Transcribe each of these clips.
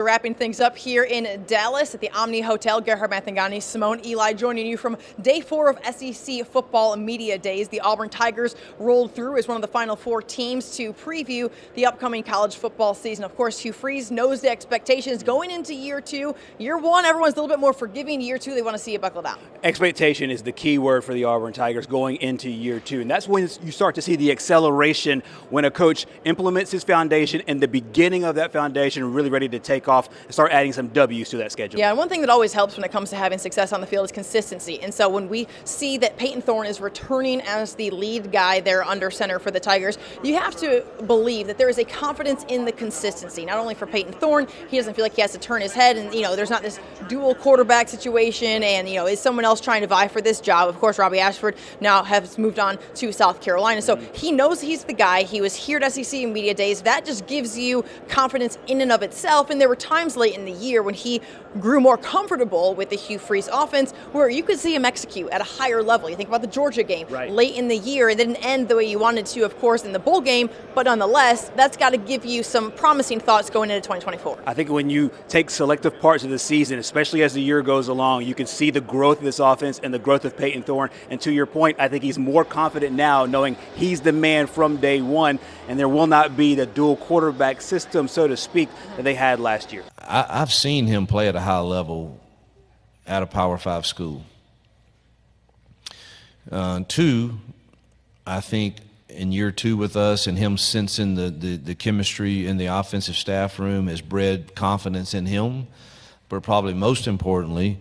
Wrapping things up here in Dallas at the Omni Hotel. Gerhard, Simone, Eli joining you from day 4 of SEC football media days. The Auburn Tigers rolled through as one of the final 4 teams to preview the upcoming college football season. Of course, Hugh Freeze knows the expectations going into year 2. Year 1, everyone's a little bit more forgiving. Year 2, they want to see it buckle down. Expectation is the key word for the Auburn Tigers going into year 2. And that's when you start to see the acceleration when a coach implements his foundation and the beginning of that foundation really ready to take off and start adding some W's to that schedule. Yeah, and one thing that always helps when it comes to having success on the field is consistency. And so when we see that Peyton Thorne is returning as the lead guy there under center for the Tigers, you have to believe that there is a confidence in the consistency. Not only for Peyton Thorne, he doesn't feel like he has to turn his head and, there's not this dual quarterback situation and, is someone else trying to vie for this job. Of course, Robbie Ashford now has moved on to South Carolina. So he knows he's the guy. He was here at SEC in media days. That just gives you confidence in and of itself. And there were times late in the year when he grew more comfortable with the Hugh Freeze offense where you could see him execute at a higher level. You think about the Georgia game late in the year. It didn't end the way you wanted to, of course, in the bowl game, but nonetheless, that's got to give you some promising thoughts going into 2024. I think when you take selective parts of the season, especially as the year goes along, you can see the growth of this offense and the growth of Peyton Thorne. And to your point, I think he's more confident now knowing he's the man from day one, and there will not be the dual quarterback system, so to speak, that they had last year. I've seen him play at a high level at a Power 5 school. 2, I think in year 2 with us and him sensing the chemistry in the offensive staff room has bred confidence in him. But probably most importantly,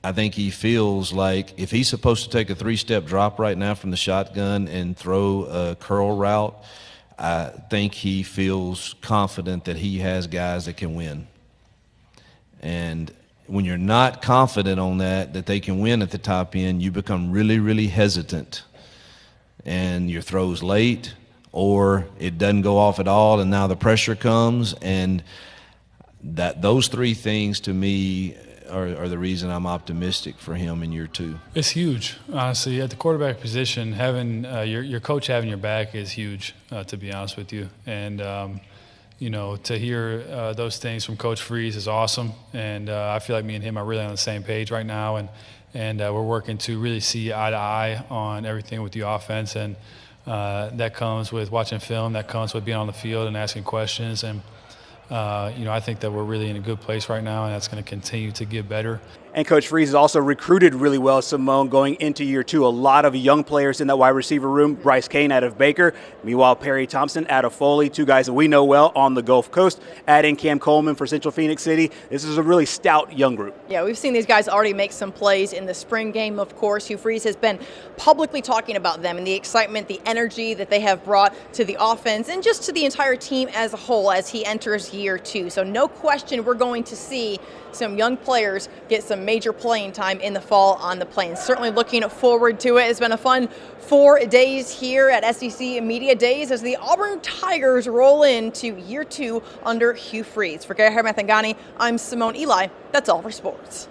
I think he feels like if he's supposed to take a 3-step drop right now from the shotgun and throw a curl route, I think he feels confident that he has guys that can win. And when you're not confident on that they can win at the top end, you become really, really hesitant. And your throw's late, or it doesn't go off at all, and now the pressure comes. And those 3 things to me are the reason I'm optimistic for him in year 2. It's huge, honestly. At the quarterback position, having your coach having your back is huge, to be honest with you. And to hear those things from Coach Freeze is awesome. And I feel like me and him are really on the same page right now. And we're working to really see eye to eye on everything with the offense. And that comes with watching film. That comes with being on the field and asking questions. And I think that we're really in a good place right now, and that's going to continue to get better. And Coach Freeze has also recruited really well, Simone, going into year 2. A lot of young players in that wide receiver room. Bryce Kane out of Baker. Meanwhile, Perry Thompson out of Foley, 2 guys that we know well on the Gulf Coast. Adding Cam Coleman for Central Phoenix City. This is a really stout young group. Yeah, we've seen these guys already make some plays in the spring game, of course. Hugh Freeze has been publicly talking about them and the excitement, the energy that they have brought to the offense and just to the entire team as a whole as he enters year 2. So no question we're going to see some young players get some major playing time in the fall on the Plains. Certainly looking forward to it. It's been a fun 4 days here at SEC Media Days as the Auburn Tigers roll into year 2 under Hugh Freeze. For Gerhard, I'm Simone. Eli. That's all for sports.